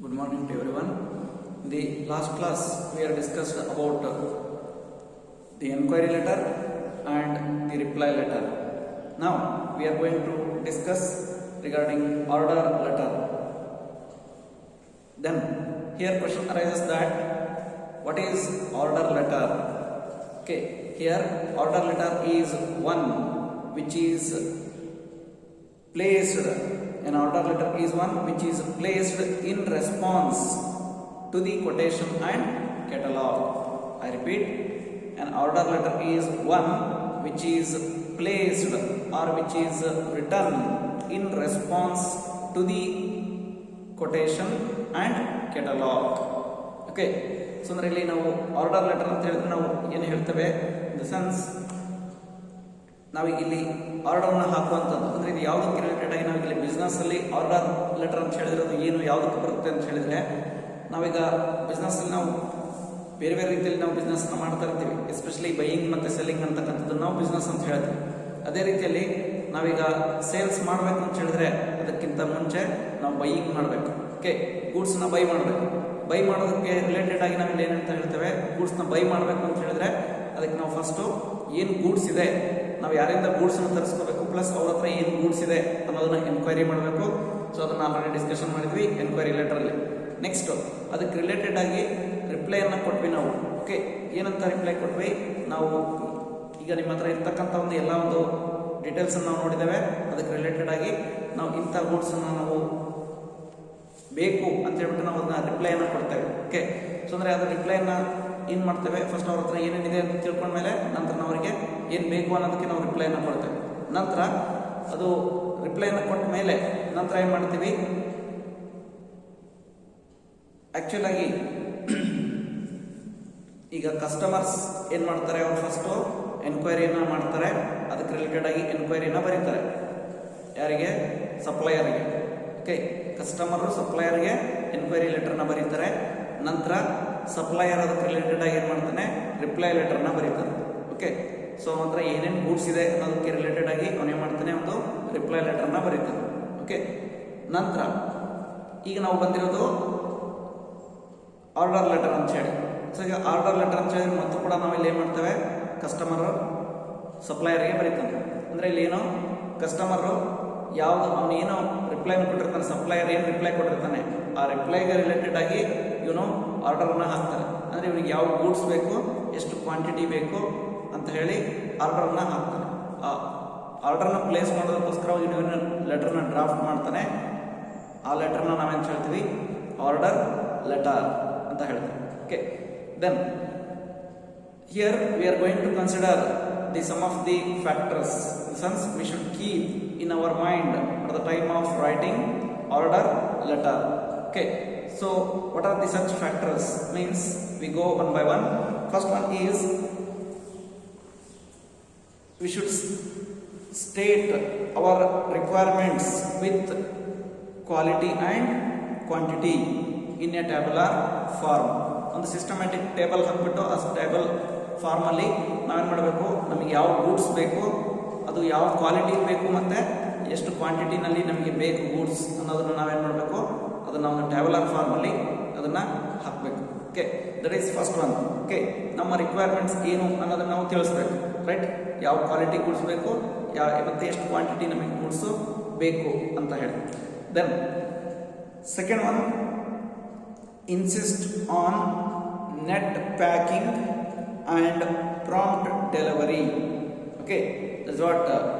Good morning to everyone. In the last class, we have discussed about the inquiry letter and the reply letter. Now, we are going to discuss regarding order letter. Then, here question arises that what is order letter? Okay, here order letter is one which is placed. An order letter is one which is placed in response to the quotation and catalog. I repeat, an order letter is one which is placed or which is written in response to the quotation and catalog. Okay, so ಇಲ್ಲಿ ನಾವು order letter ಅಂತ ಹೇಳಿದ್ರೆ ನಾವು ಏನು ಹೇಳ್ತೇವೆ, in the sense ನಾವೀಗ ಇಲ್ಲಿ ಆರ್ಡರ್ನ ಹಾಕುವಂಥದ್ದು ಅಂದರೆ ಇದು ಯಾವುದಕ್ಕೆ ರಿಲೇಟೆಡ್ ಆಗಿ ನಾವೀಗ ಬಿಸ್ನೆಸ್ ಅಲ್ಲಿ ಆರ್ಡರ್ ಲೆಟರ್ ಅಂತ ಹೇಳಿದ್ರೆ ಅದು ಏನು ಯಾವುದಕ್ಕೆ ಬರುತ್ತೆ ಅಂತ ಹೇಳಿದ್ರೆ, ನಾವೀಗ ಬಿಸ್ನೆಸ್ ಅಲ್ಲಿ ನಾವು ಬೇರೆ ಬೇರೆ ರೀತಿಯಲ್ಲಿ ನಾವು ಬಿಸ್ನೆಸ್ ಮಾಡ್ತಾ ಇರ್ತೀವಿ. ಎಸ್ಪೆಷಲಿ ಬೈಯಿಂಗ್ ಮತ್ತು ಸೆಲ್ಲಿಂಗ್ ಅಂತಕ್ಕಂಥದ್ದು ನಾವು ಬಿಸ್ನೆಸ್ ಅಂತ ಹೇಳ್ತೀವಿ. ಅದೇ ರೀತಿಯಲ್ಲಿ ನಾವೀಗ ಸೇಲ್ಸ್ ಮಾಡಬೇಕು ಅಂತ ಹೇಳಿದ್ರೆ ಅದಕ್ಕಿಂತ ಮುಂಚೆ ನಾವು ಬೈಯಿಂಗ್ ಮಾಡಬೇಕು. ಓಕೆ, ಗೂಡ್ಸ್ನ ಬೈ ಮಾಡಬೇಕು. ಬೈ ಮಾಡೋದಕ್ಕೆ ರಿಲೇಟೆಡ್ ಆಗಿ ನಾವಿಲ್ಲಿ ಏನಂತ ಹೇಳ್ತೇವೆ, ಗೂಡ್ಸ್ನ ಬೈ ಮಾಡಬೇಕು ಅಂತ ಹೇಳಿದ್ರೆ ಅದಕ್ಕೆ ನಾವು ಫಸ್ಟು ಏನು ಗೂಡ್ಸ್ ಇದೆ, ನಾವು ಯಾರಿಂದ ಗೂಡ್ಸ್ನ ತರಿಸ್ಕೋಬೇಕು, ಪ್ಲಸ್ ಅವ್ರ ಹತ್ರ ಏನು ಗೂಡ್ಸ್ ಇದೆ ಅನ್ನೋದನ್ನ ಎನ್ಕ್ವೈರಿ ಮಾಡಬೇಕು. ಸೊ ಅದನ್ನ ಆಲ್ರೆಡಿ ಡಿಸ್ಕಷನ್ ಮಾಡಿದ್ವಿ ಎನ್ಕ್ವೈರಿ ಲೆಟರಲ್ಲಿ. ನೆಕ್ಸ್ಟ್ ಅದಕ್ಕೆ ರಿಲೇಟೆಡ್ ಆಗಿ ರಿಪ್ಲೈಯನ್ನು ಕೊಟ್ವಿ ನಾವು. ಓಕೆ, ಏನಂತ ರಿಪ್ಲೈ ಕೊಟ್ವಿ ನಾವು, ಈಗ ನಿಮ್ಮ ಹತ್ರ ಇರ್ತಕ್ಕಂಥ ಒಂದು ಎಲ್ಲ ಒಂದು ಡೀಟೇಲ್ಸನ್ನು ನಾವು ನೋಡಿದ್ದೇವೆ. ಅದಕ್ಕೆ ರಿಲೇಟೆಡ್ ಆಗಿ ನಾವು ಇಂಥ ಗೂಡ್ಸನ್ನು ನಾವು ಬೇಕು ಅಂತ ಹೇಳ್ಬಿಟ್ಟು ನಾವು ಅದನ್ನ ರಿಪ್ಲೈಯನ್ನು ಕೊಡ್ತೇವೆ. ಓಕೆ, ಸೊ ಅಂದರೆ ಅದರ ರಿಪ್ಲೈನ ಏನು ಮಾಡ್ತೇವೆ, ಫಸ್ಟ್ ಅವ್ರ ಹತ್ರ ಏನೇನಿದೆ ಅಂತ ತಿಳ್ಕೊಂಡ್ಮೇಲೆ ನಂತರ ನಾವು ಅವರಿಗೆ ಏನು ಬೇಕು ಅನ್ನೋದಕ್ಕೆ ನಾವು ರಿಪ್ಲೈನ ಕೊಡ್ತೇವೆ. ನಂತರ ಅದು ರಿಪ್ಲೈನ ಕೊಟ್ಟ ಮೇಲೆ ನಂತರ ಏನು ಮಾಡ್ತೀವಿ, ಆ್ಯಕ್ಚುಲ್ ಆಗಿ ಈಗ ಕಸ್ಟಮರ್ಸ್ ಏನು ಮಾಡ್ತಾರೆ, ಅವ್ರು ಫಸ್ಟು ಎನ್ಕ್ವೈರಿಯನ್ನು ಮಾಡ್ತಾರೆ. ಅದಕ್ಕೆ ರಿಲೇಟೆಡ್ ಆಗಿ ಎನ್ಕ್ವೈರಿನ ಬರೀತಾರೆ. ಯಾರಿಗೆ? ಸಪ್ಲೈಯರ್ಗೆ. ಓಕೆ, ಕಸ್ಟಮರು ಸಪ್ಲೈಯರ್ಗೆ ಎನ್ಕ್ವೈರಿ ಲೆಟರ್ನ ಬರೀತಾರೆ. ನಂತರ ಸಪ್ಲೈಯರ್ ಅದಕ್ಕೆ ರಿಲೇಟೆಡ್ ಆಗಿ ಏನು ಮಾಡ್ತಾನೆ, ರಿಪ್ಲೈ ಲೆಟರ್ನ ಬರೀತಾನೆ. ಓಕೆ, ಸೊ ಮಾತ್ರ ಏನೇನು ಗೂಡ್ಸ್ ಇದೆ ಅನ್ನೋದಕ್ಕೆ ರಿಲೇಟೆಡ್ ಆಗಿ ಅವನೇನು ಮಾಡ್ತಾನೆ, ಒಂದು ರಿಪ್ಲೈ ಲೆಟರ್ನ ಬರೀತಾನೆ. ಓಕೆ, ನಂತರ ಈಗ ನಾವು ಬಂದಿರೋದು ಆರ್ಡರ್ ಲೆಟರ್ ಅಂತ ಹೇಳಿ. ಸೊ ಈಗ ಆರ್ಡರ್ ಲೆಟರ್ ಅಂತ ಹೇಳಿ ಮತ್ತು ಕೂಡ ನಾವಿಲ್ಲಿ ಏನು ಮಾಡ್ತೇವೆ, ಕಸ್ಟಮರು ಸಪ್ಲೈಯರ್ಗೆ ಬರೀತಾನೆ. ಅಂದರೆ ಇಲ್ಲಿ ಏನು, ಕಸ್ಟಮರು ಯಾವುದು ಅವನೇನು ರಿಪ್ಲೈನ ಕೊಟ್ಟಿರ್ತಾನೆ, ಸಪ್ಲೈಯರ್ ಏನು ರಿಪ್ಲೈ ಕೊಟ್ಟಿರ್ತಾನೆ, ಆ ರಿಪ್ಲೈಗೆ ರಿಲೇಟೆಡ್ ಆಗಿ ಇವನು ಆರ್ಡರ್ನ ಹಾಕ್ತಾರೆ. ಅಂದರೆ ಇವನಿಗೆ ಯಾವ ಗೂಡ್ಸ್ ಬೇಕು, ಎಷ್ಟು ಕ್ವಾಂಟಿಟಿ ಬೇಕು ಅಂತ ಹೇಳಿ ಆರ್ಡರ್ನ ಹಾಕ್ತಾನೆ. ಆ ಆರ್ಡರ್ನ ಪ್ಲೇಸ್ ಮಾಡೋದಕ್ಕೋಸ್ಕರ ಇವನು ಲೆಟರ್ನ ಡ್ರಾಫ್ಟ್ ಮಾಡ್ತಾನೆ. ಆ ಲೆಟರ್ನ ನಾವೇನು ಹೇಳ್ತೀವಿ, ಆರ್ಡರ್ ಲೆಟರ್ ಅಂತ ಹೇಳ್ತೀವಿ. Okay, then here we are going to consider the sum of the factors. In the sense we should keep in our mind at the time of writing order letter. Okay, so what are the such factors? Means we go one by one. First one is we should state our requirements with quality and quantity in a tabular form. ಒಂದು systematic table ಹಾಕ್ಬಿಟ್ಟು ಆ table ಫಾರ್ಮಲ್ಲಿ ನಾವೇನು ಮಾಡಬೇಕು, ನಮಗೆ ಯಾವ goods ಬೇಕು, ಅದು ಯಾವ ಕ್ವಾಲಿಟಿ ಬೇಕು, ಮತ್ತು ಎಷ್ಟು ಕ್ವಾಂಟಿಟಿನಲ್ಲಿ ನಮಗೆ ಬೇಕು ಗೂಡ್ಸ್ ಅನ್ನೋದನ್ನು ನಾವೇನು ಮಾಡಬೇಕು, ಅದನ್ನು ಒಂದು ಟ್ಯಾಬ್ಯುಲರ್ ಫಾರ್ಮಲ್ಲಿ ಅದನ್ನು ಹಾಕಬೇಕು. Okay, that is first one. Okay, ನಮ್ಮ ರಿಕ್ವೈರ್ಮೆಂಟ್ಸ್ ಏನು ಅನ್ನೋದನ್ನು ನಾವು ತಿಳಿಸ್ಬೇಕು. ರೈಟ್, ಯಾವ ಕ್ವಾಲಿಟಿ ಗೂಡ್ಸ್ ಬೇಕು, ಮತ್ತು ಎಷ್ಟು ಕ್ವಾಂಟಿಟಿ ನಮಗೆ ಗೂಡ್ಸು ಬೇಕು ಅಂತ ಹೇಳಿ. Then second one, insist on net packing and prompt delivery. Okay, that's what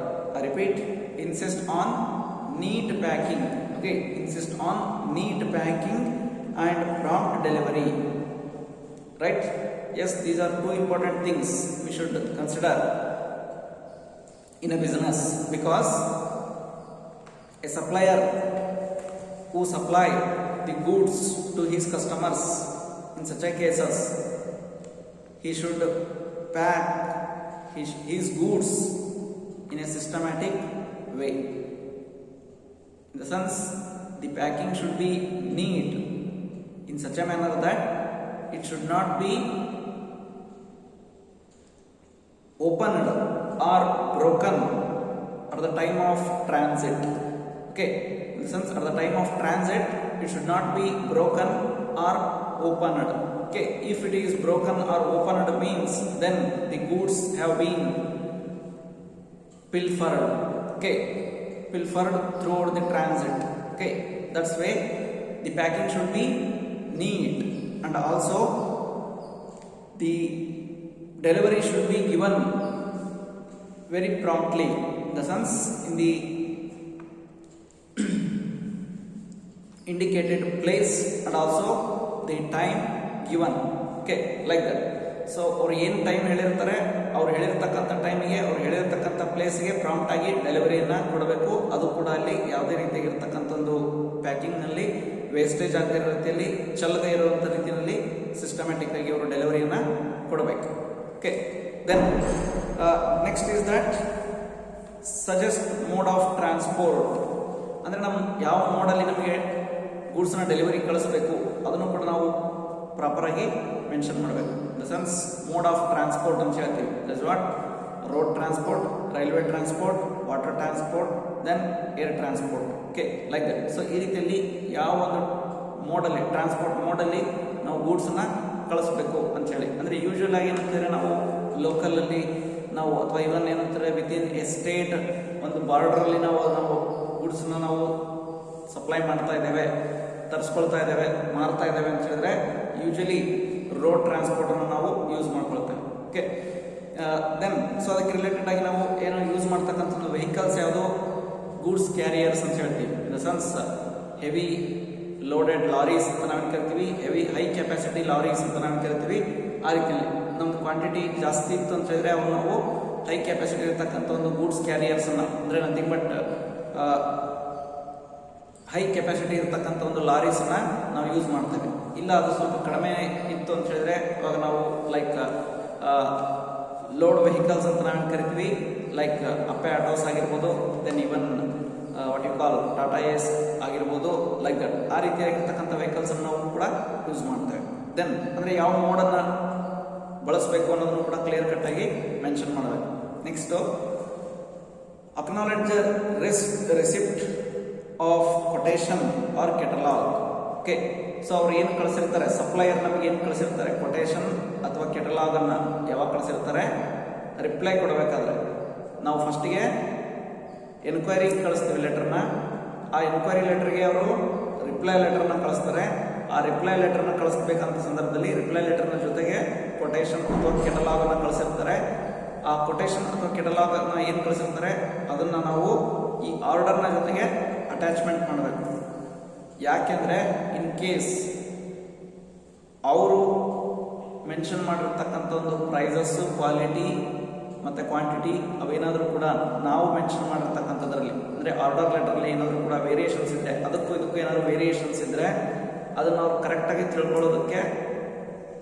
I repeat, insist on neat packing. Okay, insist on neat packing and prompt delivery. Right, yes, these are two important things we should consider in a business, because a supplier who supply the goods to his customers, in such a cases he should pack his goods in a systematic way. In the sense, the packing should be neat in such a manner that it should not be opened or broken at the time of transit. Okay, in since at the time of transit it should not be broken or opened. Okay, if it is broken or opened means then the goods have been pilfered. Okay, pilfered throughout the transit. Okay, that's why the packing should be neat, and also the delivery should be given very promptly, in the sense in the indicated place and also the time given. Okay, like that. So ಅವ್ರು ಏನು time ಹೇಳಿರ್ತಾರೆ, ಅವ್ರು ಹೇಳಿರ್ತಕ್ಕಂಥ ಟೈಮಿಗೆ, ಅವ್ರು ಹೇಳಿರ್ತಕ್ಕಂಥ ಪ್ಲೇಸ್ಗೆ prompt ಆಗಿ ಡೆಲಿವರಿಯನ್ನು ಕೊಡಬೇಕು. ಅದು ಕೂಡ ಅಲ್ಲಿ ಯಾವುದೇ ರೀತಿಯಾಗಿರ್ತಕ್ಕಂಥ ಒಂದು ಪ್ಯಾಕಿಂಗ್ನಲ್ಲಿ ವೇಸ್ಟೇಜ್ ಆಗದೇ ಇರೋ ರೀತಿಯಲ್ಲಿ, ಚೆಲ್ಲದೇ ಇರುವಂಥ ರೀತಿಯಲ್ಲಿ ಸಿಸ್ಟಮ್ಯಾಟಿಕ್ ಆಗಿ ಅವರು ಡೆಲಿವರಿಯನ್ನು ಕೊಡಬೇಕು. Okay, then next is that suggest mode of transport. ಅಂದರೆ ನಮ್ಮ ಯಾವ ಮೋಡಲ್ಲಿ ನಮಗೆ ಗೂಡ್ಸ್ನ ಡೆಲಿವರಿ ಕಳಿಸ್ಬೇಕು ಅದನ್ನು ಕೂಡ ನಾವು ಪ್ರಾಪರಾಗಿ ಮೆನ್ಷನ್ ಮಾಡಬೇಕು. The sense mode of transport ಅಂತ ಹೇಳ್ತೀವಿ. That's what road transport, railway transport, water transport, then air transport. Okay, like that. So ಈ ರೀತಿಯಲ್ಲಿ ಯಾವ ಒಂದು ಮೋಡಲ್ಲಿ, ಟ್ರಾನ್ಸ್ಪೋರ್ಟ್ ಮೋಡಲ್ಲಿ ನಾವು ಗೂಡ್ಸನ್ನ ಕಳಿಸ್ಬೇಕು ಅಂತ ಹೇಳಿ. ಅಂದರೆ ಯೂಶುವಲ್ ಆಗಿ ಏನಂತಾರೆ, ನಾವು ಲೋಕಲಲ್ಲಿ ನಾವು ಅಥವಾ ಇವನ್ ಏನಂತಾರೆ ವಿತಿನ್ ಎ ಸ್ಟೇಟ್ ಒಂದು ಬಾರ್ಡ್ರಲ್ಲಿ ನಾವು ಗೂಡ್ಸನ್ನ ನಾವು ಸಪ್ಲೈ ಮಾಡ್ತಾ ಇದ್ದೇವೆ, ತರಿಸ್ಕೊಳ್ತಾ ಇದ್ದೇವೆ, ಮಾರ್ತಾ ಇದ್ದೇವೆ ಅಂತ ಹೇಳಿದ್ರೆ ಯೂಶಲಿ ರೋಡ್ ಟ್ರಾನ್ಸ್ಪೋರ್ಟನ್ನು ನಾವು ಯೂಸ್ ಮಾಡ್ಕೊಳ್ತೇವೆ. ಓಕೆ, ದೆನ್ ಸೊ ಅದಕ್ಕೆ ರಿಲೇಟೆಡ್ ಆಗಿ ನಾವು ಏನೋ ಯೂಸ್ ಮಾಡ್ತಕ್ಕಂಥದ್ದು ವೆಹಿಕಲ್ಸ್ ಯಾವುದು, ಗೂಡ್ಸ್ ಕ್ಯಾರಿಯರ್ಸ್ ಅಂತ ಹೇಳ್ತೀವಿ. In the sense heavy loaded lorries ಅಂತ ನಾವು ಕರಿತೀವಿ, ಹೆವಿ ಹೈ ಕೆಪಾಸಿಟಿ ಲಾರೀಸ್ ಅಂತ ನಾವು ಕರಿತೀವಿ. ಆ ರೀತಿಯಲ್ಲಿ ನಮ್ದು ಕ್ವಾಂಟಿಟಿ ಜಾಸ್ತಿ ಇತ್ತು ಅಂತ ಹೇಳಿದ್ರೆ ಅವು ನಾವು ಹೈ ಕೆಪಾಸಿಟಿ ಇರತಕ್ಕಂಥ ಒಂದು ಗೂಡ್ಸ್ ಕ್ಯಾರಿಯರ್ಸನ್ನು, ಅಂದರೆ ನಥಿಂಗ್ ಬಟ್ ಹೈ ಕೆಪಾಸಿಟಿ ಇರತಕ್ಕಂಥ ಒಂದು ಲಾರೀಸನ್ನ ನಾವು ಯೂಸ್ ಮಾಡ್ತೇವೆ. ಇಲ್ಲ ಅದು ಸ್ವಲ್ಪ ಕಡಿಮೆ ಇತ್ತು ಅಂತ ಹೇಳಿದ್ರೆ ಇವಾಗ ನಾವು ಲೈಕ್ ಲೋಡ್ ವೆಹಿಕಲ್ಸ್ ಅಂತ ನಾವು ಕರಿತೀವಿ, ಲೈಕ್ ಅಪ್ಪೆ ಆಟೋಸ್ ಆಗಿರ್ಬೋದು, then even what you call Tata ace ಆಗಿರ್ಬೋದು, ಲೈಕ್ ದಟ್. ಆ ರೀತಿಯಾಗಿರ್ತಕ್ಕಂಥ ವೆಹಿಕಲ್ಸನ್ನು ನಾವು ಕೂಡ ಯೂಸ್ ಮಾಡ್ತೇವೆ. ದೆನ್ ಅಂದರೆ ಯಾವ ಮೋಡನ್ನು ಬಳಸಬೇಕು ಅನ್ನೋದನ್ನು ಕೂಡ ಕ್ಲಿಯರ್ ಕಟ್ ಆಗಿ ಮೆನ್ಷನ್ ಮಾಡಬೇಕು. Next acknowledge receipt of quotation or catalogue. Okay, so ಅವ್ರು ಏನು ಕಳಿಸಿರ್ತಾರೆ, ಸಪ್ಲೈಯರ್ ನಮಗೆ ಏನು ಕಳಿಸಿರ್ತಾರೆ, ಕೊಟೇಶನ್ ಅಥವಾ ಕೆಟಲಾಗನ್ನು ಯಾವಾಗ ಕಳಿಸಿರ್ತಾರೆ, ರಿಪ್ಲೈ ಕೊಡಬೇಕಾದ್ರೆ ನಾವು ಫಸ್ಟಿಗೆ ಎನ್ಕ್ವೈರಿ ಕಳಿಸ್ತೀವಿ ಲೆಟರ್ನ. ಆ ಎನ್ಕ್ವೈರಿ ಲೆಟರ್ಗೆ ಅವರು ರಿಪ್ಲೈ ಲೆಟರ್ನ ಕಳಿಸ್ತಾರೆ. ಆ ರಿಪ್ಲೈ ಲೆಟರ್ನ ಕಳಿಸ್ಬೇಕಂತ ಸಂದರ್ಭದಲ್ಲಿ ರಿಪ್ಲೈ ಲೆಟರ್ನ ಜೊತೆಗೆ ಕೊಟೇಶನ್ ಅಥವಾ ಕೆಟಲಾಗನ್ನು ಕಳಿಸಿರ್ತಾರೆ. ಆ ಕೊಟೇಶನ್ ಅಥವಾ ಕೆಟಲಾಗನ್ನು ಏನು ಕಳಿಸಿರ್ತಾರೆ ಅದನ್ನು ನಾವು ಈ ಆರ್ಡರ್ನ ಜೊತೆಗೆ ಅಟ್ಯಾಚ್ಮೆಂಟ್ ಮಾಡಬೇಕು. ಯಾಕೆಂದರೆ ಇನ್ ಕೇಸ್ ಅವರು ಮೆನ್ಷನ್ ಮಾಡಿರ್ತಕ್ಕಂಥ ಒಂದು ಪ್ರೈಸಸ್ಸು, ಕ್ವಾಲಿಟಿ ಮತ್ತು ಕ್ವಾಂಟಿಟಿ ಅವೇನಾದರೂ ಕೂಡ ನಾವು ಮೆನ್ಷನ್ ಮಾಡಿರ್ತಕ್ಕಂಥದ್ರಲ್ಲಿ, ಅಂದರೆ ಆರ್ಡರ್ ಲೆಟರಲ್ಲಿ ಏನಾದರೂ ಕೂಡ ವೇರಿಯೇಷನ್ಸ್ ಇದ್ದರೆ, ಅದಕ್ಕೂ ಇದಕ್ಕೂ ಏನಾದರೂ ವೇರಿಯೇಷನ್ಸ್ ಇದ್ದರೆ ಅದನ್ನು ಅವ್ರು ಕರೆಕ್ಟಾಗಿ ತಿಳ್ಕೊಳ್ಳೋದಕ್ಕೆ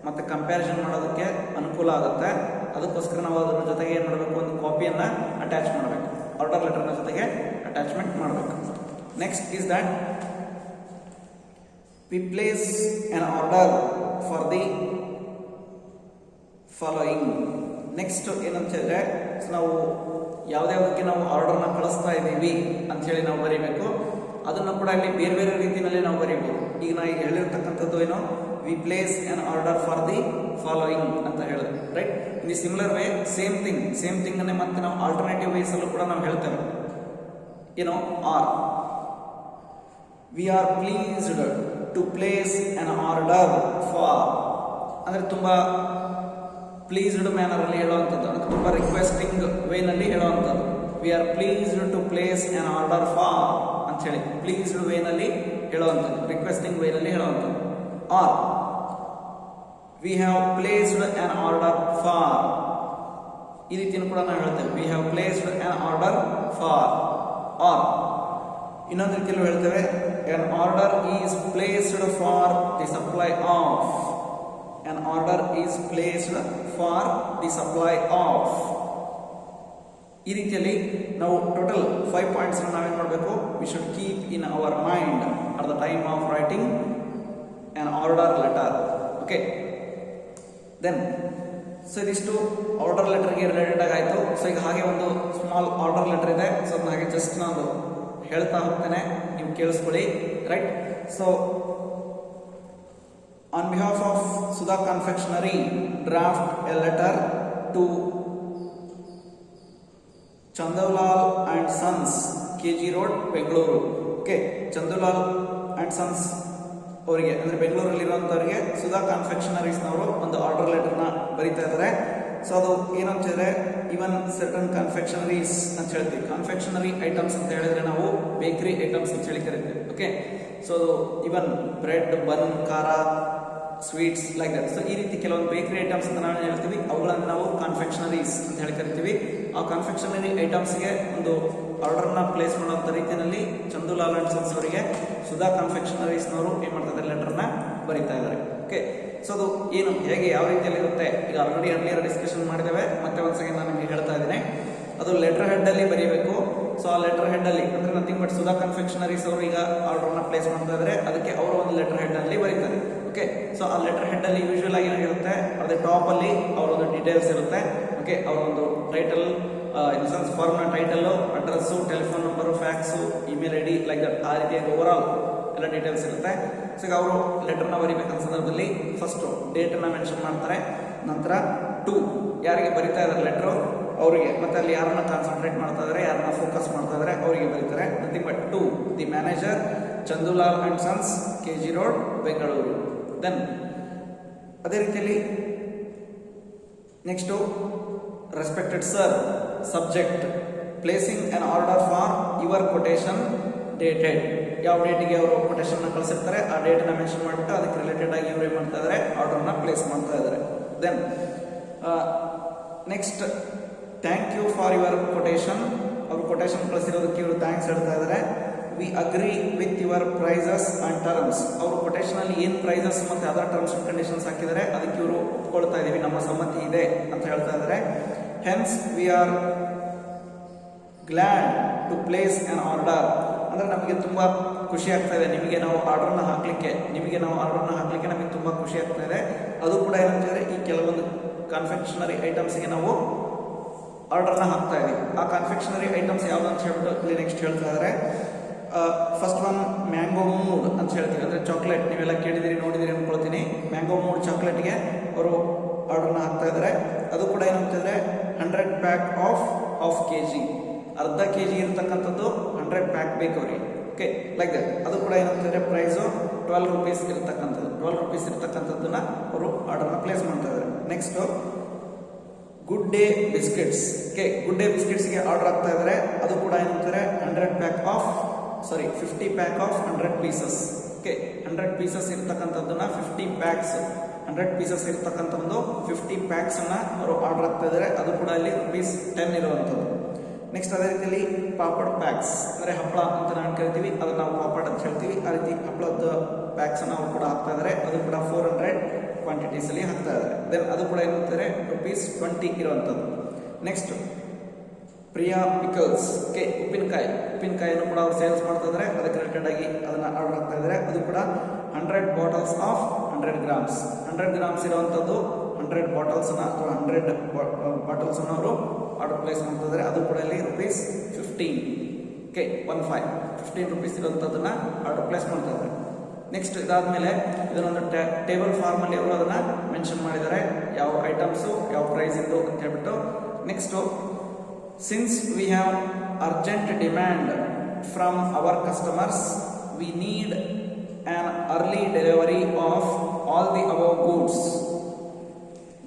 ಮತ್ತು ಕಂಪ್ಯಾರಿಸನ್ ಮಾಡೋದಕ್ಕೆ ಅನುಕೂಲ ಆಗುತ್ತೆ. ಅದಕ್ಕೋಸ್ಕರ ನಾವು ಅದರ ಜೊತೆಗೆ ಏನು ಮಾಡಬೇಕು, ಒಂದು ಕಾಪಿಯನ್ನು ಅಟ್ಯಾಚ್ ಮಾಡಬೇಕು, ಆರ್ಡರ್ ಲೆಟರ್ನ ಜೊತೆಗೆ ಅಟ್ಯಾಚ್ಮೆಂಟ್ ಮಾಡಬೇಕು. Next is that we place an order for the following. Next ಏನಂತ ಹೇಳಿದ್ರೆ, ನಾವು ಯಾವುದ್ಯಾವುದಕ್ಕೆ ನಾವು ಆರ್ಡರ್ನ ಕಳಿಸ್ತಾ ಇದ್ದೀವಿ ಅಂಥೇಳಿ ನಾವು ಬರೀಬೇಕು. ಅದನ್ನು ಕೂಡ ಇಲ್ಲಿ ಬೇರೆ ಬೇರೆ ರೀತಿಯಲ್ಲಿ ನಾವು ಬರೀಬೋದು. ಈಗ ನಾವು ಹೇಳಿರ್ತಕ್ಕಂಥದ್ದು ಏನೋ we place an order for the following ಅಂತ ಹೇಳಿದ್ರೆ, right. In the similar way same ಥಿಂಗನ್ನೇ ಮತ್ತೆ ನಾವು ಆಲ್ಟರ್ನೇಟಿವ್ ವೇಸಲ್ಲೂ ಕೂಡ ನಾವು ಹೇಳ್ತೇವೆ. ಏನೋ or we are pleased to place an order for, ಅಂದರೆ ತುಂಬ ಪ್ಲೀಸ್ಡ್ ಮ್ಯಾನರಲ್ಲಿ ಹೇಳುವಂಥದ್ದು, ಅಂದರೆ ತುಂಬ ರಿಕ್ವೆಸ್ಟಿಂಗ್ ವೇನಲ್ಲಿ ಹೇಳುವಂಥದ್ದು. We are pleased to place an order for ಅಂತ ಹೇಳಿ ಪ್ಲೀಸ್ಡ್ ವೇನಲ್ಲಿ ಹೇಳುವಂಥದ್ದು, ರಿಕ್ವೆಸ್ಟಿಂಗ್ ವೇನಲ್ಲಿ ಹೇಳುವಂಥದ್ದು. Or we have placed an order for, ಈ ರೀತಿಯನ್ನು ಕೂಡ ನಾವು ಹೇಳ್ತೇವೆ. We have placed an order for. Or ಇನ್ನೊಂದು ರೀತಿಯಲ್ಲೂ ಹೇಳ್ತೇವೆ, an order is placed for the supply of, an order is placed for the supply of. ಈ ರೀತಿಯಲ್ಲಿ ನಾವು ಟೋಟಲ್ 5 ಪಾಯಿಂಟ್ಸ್ ನಾವೇನು ಮಾಡಬೇಕು, we should keep in our mind at the time of writing an order letter. Okay, then so ಇದಿಷ್ಟು order ಲೆಟರ್ಗೆ related ಆಗಾಯಿತು. So ಈಗ ಹಾಗೆ ಒಂದು ಸ್ಮಾಲ್ ಆರ್ಡರ್ ಲೆಟರ್ ಇದೆ. ಸೊ ಅದನ್ನ ಹಾಗೆ ಜಸ್ಟ್ ನಾನು ಹೇಳ್ತಾ ಹೋಗ್ತೇನೆ. ನೀವು ಕೇಳಿಸ್ಕೊಳ್ಳಿ, right. So on behalf of Sudha Confectionery, draft a letter to Chandulal and Sons, KG Road, Bengaluru. Okay, Chandulal and Sons ಅವರಿಗೆ ಅಂದರೆ ಬೆಂಗಳೂರಲ್ಲಿರುವಂಥವ್ರಿಗೆ ಸುಧಾ ಕಾನ್ಫೆಕ್ಷನರೀಸ್ನವರು ಒಂದು ಆರ್ಡರ್ ಲೆಟರ್ನ ಬರೀತಾ ಇದ್ದಾರೆ. ಸೊ ಅದು ಏನಂತ ಹೇಳಿದ್ರೆ, ಇವನ್ ಸರ್ಟನ್ ಕಾನ್ಫೆಕ್ಷನರೀಸ್ ಅಂತ ಹೇಳ್ತೀವಿ. ಕಾನ್ಫೆಕ್ಷನರಿ ಐಟಮ್ಸ್ ಅಂತ ಹೇಳಿದ್ರೆ ನಾವು ಬೇಕರಿ ಐಟಮ್ಸ್ ಅಂತ ಹೇಳಿ ಕರಿತೀವಿ. ಓಕೆ, ಸೊ ಇವನ್ ಬ್ರೆಡ್, ಬನ್, ಖಾರ, ಸ್ವೀಟ್ಸ್ ಲೈಕ್ ದಟ್. ಸೊ ಈ ರೀತಿ ಕೆಲವೊಂದು ಬೇಕರಿ ಐಟಮ್ಸ್ ಅಂತ ನಾವು ಹೇಳ್ತೀವಿ, ಅವುಗಳನ್ನು ನಾವು ಕಾನ್ಫೆಕ್ಷನರೀಸ್ ಅಂತ ಹೇಳಿ ಕರಿತೀವಿ. ಆ ಕಾನ್ಫೆಕ್ಷನರಿ ಐಟಮ್ಸ್ಗೆ ಒಂದು ಆರ್ಡರ್ನ ಪ್ಲೇಸ್ ಮಾಡುವಂಥ ರೀತಿಯಲ್ಲಿ ಚಂದುಲಾಲ್ ಅಂಡ್ ಸನ್ಸ್ ಅವರಿಗೆ ಸುಧಾ ಕಾನ್ಫೆಕ್ಷನರೀಸ್ನವರು ಏನು ಮಾಡ್ತಾ ಇದ್ದಾರೆ, ಲೆಟರ್ನ ಬರೀತಾ ಇದ್ದಾರೆ. ಓಕೆ, ಸೊ ಅದು ಏನು, ಹೇಗೆ, ಯಾವ ರೀತಿಯಲ್ಲಿ ಇರುತ್ತೆ, ಈಗ ಆಲ್ರೆಡಿ ಅರ್ಲಿಯರ್ ಡಿಸ್ಕಷನ್ ಮಾಡಿದ್ದೇವೆ. ಮತ್ತೆ ಒಂದು ಸೆಕೆಂಡ್ ನಾನು ನಿಮಗೆ ಹೇಳ್ತಾ ಇದ್ದೀನಿ. ಅದು ಲೆಟರ್ ಹೆಡ್ ಅಲ್ಲಿ ಬರೀಬೇಕು. ಸೊ ಆ ಲೆಟರ್ ಹೆಡ್ ಅಲ್ಲಿ ಅಂದ್ರೆ ನಥಿಂಗ್ ಬಟ್ ಸುಧಾ ಕಾನ್ಫೆಕ್ಷನರೀಸ್ ಅವರು ಈಗ ಆರ್ಡರ್ನ ಪ್ಲೇಸ್ ಮಾಡ್ತಾ ಇದ್ದಾರೆ, ಅದಕ್ಕೆ ಅವರು ಒಂದು ಲೆಟರ್ ಹೆಡ್ ಅಲ್ಲಿ ಬರೀತಾರೆ. ಓಕೆ, ಸೊ ಆ ಲೆಟರ್ ಹೆಡ್ ಅಲ್ಲಿ ಯೂಶುವಲ್ ಆಗಿ ಏನಾಗಿರುತ್ತೆ, ಅದೇ ಟಾಪ್ ಅಲ್ಲಿ ಅವರ ಒಂದು ಡೀಟೇಲ್ಸ್ ಇರುತ್ತೆ. ಓಕೆ, ಅವರ ಒಂದು ಟೈಟಲ್, ಇನ್ಸೂರೆನ್ಸ್ ಫಾರ್ಮ್ನ title, address, telephone number, fax, email I D like that, ಆ ರೀತಿಯಾಗಿ ಓವರ್ ಆಲ್ ಎಲ್ಲ ಡೀಟೇಲ್ಸ್ ಇರುತ್ತೆ. ಸೊ ಈಗ ಅವರು ಲೆಟರ್ನ ಬರೀಬೇಕಂತ ಸಂದರ್ಭದಲ್ಲಿ ಫಸ್ಟ್ ಡೇಟನ್ನು ಮೆನ್ಷನ್ ಮಾಡ್ತಾರೆ. ನಂತರ ಟು ಯಾರಿಗೆ ಬರೀತಾ ಇದ್ದಾರೆ ಲೆಟ್ರು ಅವರಿಗೆ, ಮತ್ತೆ ಅಲ್ಲಿ ಯಾರನ್ನ ಕಾನ್ಸಂಟ್ರೇಟ್ ಮಾಡ್ತಾ ಇದ್ದಾರೆ, ಯಾರನ್ನ ಫೋಕಸ್ ಮಾಡ್ತಾ ಇದ್ದಾರೆ ಅವರಿಗೆ ಬರೀತಾರೆ. Nothing but to the manager, Chandulal and sons, KG road, Bengaluru. Then ಅದೇ ರೀತಿಯಲ್ಲಿ next respected sir, subject, placing an order for your quotation dated. ಯಾವ ಡೇಟಿಗೆ ಅವರು ಕೊಟೇಶನ್ನ ಕಳಿಸಿರ್ತಾರೆ ಆ ಡೇಟನ್ನ ಮೆನ್ಷನ್ ಮಾಡಿಬಿಟ್ಟು ಅದಕ್ಕೆ ರಿಲೇಟೆಡ್ ಆಗಿ ಇವರು ಏನು ಮಾಡ್ತಾ ಇದ್ದಾರೆ, ಆರ್ಡರ್ನ ಪ್ಲೇಸ್ ಮಾಡ್ತಾ ಇದ್ದಾರೆ. Then next thank you for your quotation. ಅವರು ಕೊಟೇಶನ್ ಕಳಿಸಿರೋದಕ್ಕೆ ಇವರು ಥ್ಯಾಂಕ್ಸ್ ಹೇಳ್ತಾ ಇದ್ದಾರೆ. We agree with your prices and terms. ಅವರು ಕೊಟೇಶನ್ ಅಲ್ಲಿ ಏನು ಪ್ರೈಸಸ್ ಮತ್ತೆ ಅದರ್ ಟರ್ಮ್ಸ್ ಅಂಡ್ ಕಂಡೀಷನ್ಸ್ ಹಾಕಿದ್ದಾರೆ ಅದಕ್ಕೆ ಇವರು ಒಪ್ಕೊಳ್ತಾ ಇದೀವಿ, ನಮ್ಮ ಸಮ್ಮತಿ ಇದೆ ಅಂತ ಹೇಳ್ತಾ ಇದ್ದಾರೆ. Hence we are glad to place an order. ಅಂದ್ರೆ ನಮಗೆ ತುಂಬಾ ಖುಷಿ ಆಗ್ತಾ ಇದೆ, ನಿಮಗೆ ನಾವು ಆರ್ಡರ್ನ ಹಾಕ್ಲಿಕ್ಕೆ ನಮಗೆ ತುಂಬಾ ಖುಷಿ ಆಗ್ತಾ ಇದೆ. ಅದು ಕೂಡ ಏನಂತಂದ್ರೆ ಈ ಕೆಲವೊಂದು ಕಾನ್ಫೆಕ್ಷನರಿ ಐಟಮ್ಸ್ಗೆ ನಾವು ಆರ್ಡರ್ನ ಹಾಕ್ತಾ ಇದೀವಿ. ಆ ಕಾನ್ಫೆಕ್ಷನರಿ ಐಟಮ್ಸ್ ಯಾವ್ದು ಅಂತ ಹೇಳ್ಬಿಟ್ಟು ಇಲ್ಲಿ ನೆಕ್ಸ್ಟ್ ಹೇಳ್ತಾ ಇದ್ದಾರೆ. ಫಸ್ಟ್ ಒನ್ ಮ್ಯಾಂಗೋ ಮೂಡ್ ಅಂತ ಹೇಳ್ತೀವಿ, ಅಂದ್ರೆ ಚಾಕ್ಲೇಟ್. ನೀವೆಲ್ಲ ಕೇಳಿದಿರಿ, ನೋಡಿದಿರಿ ಅನ್ಕೊಳ್ತೀನಿ. ಮ್ಯಾಂಗೋ ಮೂಡ್ ಚಾಕ್ಲೇಟ್ಗೆ ಅವರು ಆರ್ಡರ್ನ ಹಾಕ್ತಾ ಇದ್ದಾರೆ. ಅದು ಕೂಡ ಏನಂತಂದ್ರೆ 100 ಪ್ಯಾಕ್ ಆಫ್ ಹಾಫ್ kg, ಅರ್ಧ kg ಇರತಕ್ಕಂಥದ್ದು 100 ಪ್ಯಾಕ್ ಬೇಕು ಅವರಿಗೆ. Okay, like that. ಅದು ಕೂಡ ಏನಂತಂದ್ರೆ ಪ್ರೈಸು 12 ರೂಪೀಸ್ ಇರತಕ್ಕಂಥದ್ದು. 12 ರೂಪೀಸ್ ಇರತಕ್ಕಂಥದ್ದನ್ನ ಅವರು ಆರ್ಡರ್ನ ಪ್ಲೇಸ್ ಮಾಡ್ತಾ ಇದ್ದಾರೆ. Next good day biscuits. Okay, good day ಬಿಸ್ಕೆಟ್ಸ್ಗೆ ಆರ್ಡರ್ ಆಗ್ತಾ ಇದ್ದಾರೆ. ಅದು ಕೂಡ ಏನಂತಾರೆ 50 pack of 100 pieces. Okay, 100 pieces ಇರ್ತಕ್ಕಂಥದ್ದನ್ನ 50 ಪ್ಯಾಕ್ಸ್, 100 ಪೀಸಸ್ ಇರ್ತಕ್ಕಂಥದ್ದು 50 ಪ್ಯಾಕ್ಸ್ ಅನ್ನ ಅವರು ಆರ್ಡರ್ ಆಗ್ತಾ ಇದ್ದಾರೆ. ಅದು ಕೂಡ ಇಲ್ಲಿ ₹10 ಇರುವಂಥದ್ದು. ನೆಕ್ಸ್ಟ್ ಅದೇ ರೀತಿಯಲ್ಲಿ ಪಾಪಡ್ ಪ್ಯಾಕ್ಸ್, ಅಂದರೆ ಹಪ್ಪಳ ಅಂತ ನಾವು ಕರಿತೀವಿ, ಅದನ್ನ ನಾವು ಪಾಪಡ್ ಅಂತ ಹೇಳ್ತೀವಿ. ಆ ರೀತಿ ಹಪ್ಪಳದ ಪ್ಯಾಕ್ಸ್ ಅನ್ನು ಅವರು ಕೂಡ ಹಾಕ್ತಾ ಇದ್ದಾರೆ. ಅದು ಕೂಡ 400 ಕ್ವಾಂಟಿಟೀಸ್ ಅಲ್ಲಿ ಹಾಕ್ತಾ ಇದ್ದಾರೆ. ದೆನ್ ಅದು ಕೂಡ ಏನಂತಾರೆ ₹20 ಇರುವಂಥದ್ದು. Next Priya pickles. ಓಕೆ, ಉಪ್ಪಿನಕಾಯಿಯನ್ನು ಕೂಡ ಅವರು ಸೇಲ್ಸ್ ಮಾಡ್ತಾ ಇದ್ದಾರೆ. ಅದಕ್ಕೆ ರಿಲೇಟೆಡ್ ಆಗಿ ಅದನ್ನ ಆರ್ಡರ್ ಆಗ್ತಾ ಇದ್ದಾರೆ. ಅದು ಕೂಡ 100 ಬಾಟಲ್ಸ್ ಆಫ್ 100 ಗ್ರಾಮ್ಸ್. 100 ಗ್ರಾಮ್ಸ್ ಇರುವಂಥದ್ದು 100 ಬಾಟಲ್ಸ್ ಅನ್ನ ಅಥವಾ 100 ಬಾಟಲ್ಸ್ ಅನ್ನು ಅವರು ಆರ್ಡರ್ ಪ್ಲೇಸ್ ಮಾಡ್ತಾ ಇದ್ದಾರೆ. ಅದು ಕೂಡ ಇಲ್ಲಿ ₹15. ಓಕೆ, 15 ರೂಪೀಸ್ ಇರುವಂಥದ್ದನ್ನ ಆರ್ಡರ್ ಪ್ಲೇಸ್ ಮಾಡ್ತಾ ಇದ್ದಾರೆ. ನೆಕ್ಸ್ಟ್ ಇದಾದ್ಮೇಲೆ ಇದನ್ನೊಂದು ಟೇಬಲ್ ಫಾರ್ಮ್ ಅಲ್ಲಿ ಅವರು ಅದನ್ನ ಮೆನ್ಷನ್ ಮಾಡಿದ್ದಾರೆ, ಯಾವ ಐಟಮ್ಸು ಯಾವ ಪ್ರೈಸ್ ಇಂದು ಅಂತ ಹೇಳ್ಬಿಟ್ಟು. Next since we have urgent demand from our customers, we need an early delivery of all the our goods.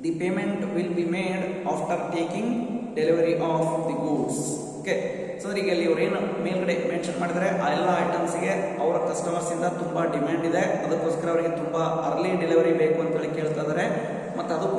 The payment will be made after taking delivery of the goods. Okay, so ಈಗ ಅಲ್ಲಿ ಅವ್ರು ಏನು ಮೇಲ್ಗಡೆ mention ಮಾಡಿದರೆ ಆ ಎಲ್ಲ ಐಟಮ್ಸ್ಗೆ ಅವರ customers ಇಂದ ತುಂಬಾ ಡಿಮ್ಯಾಂಡ್ ಇದೆ, ಅದಕ್ಕೋಸ್ಕರ ಅವರಿಗೆ ತುಂಬಾ ಅರ್ಲಿ ಡೆಲಿವರಿ ಬೇಕು ಅಂತ ಹೇಳಿ ಕೇಳ್ತಾ ಇದ್ದಾರೆ. ಮತ್ತು ಅದು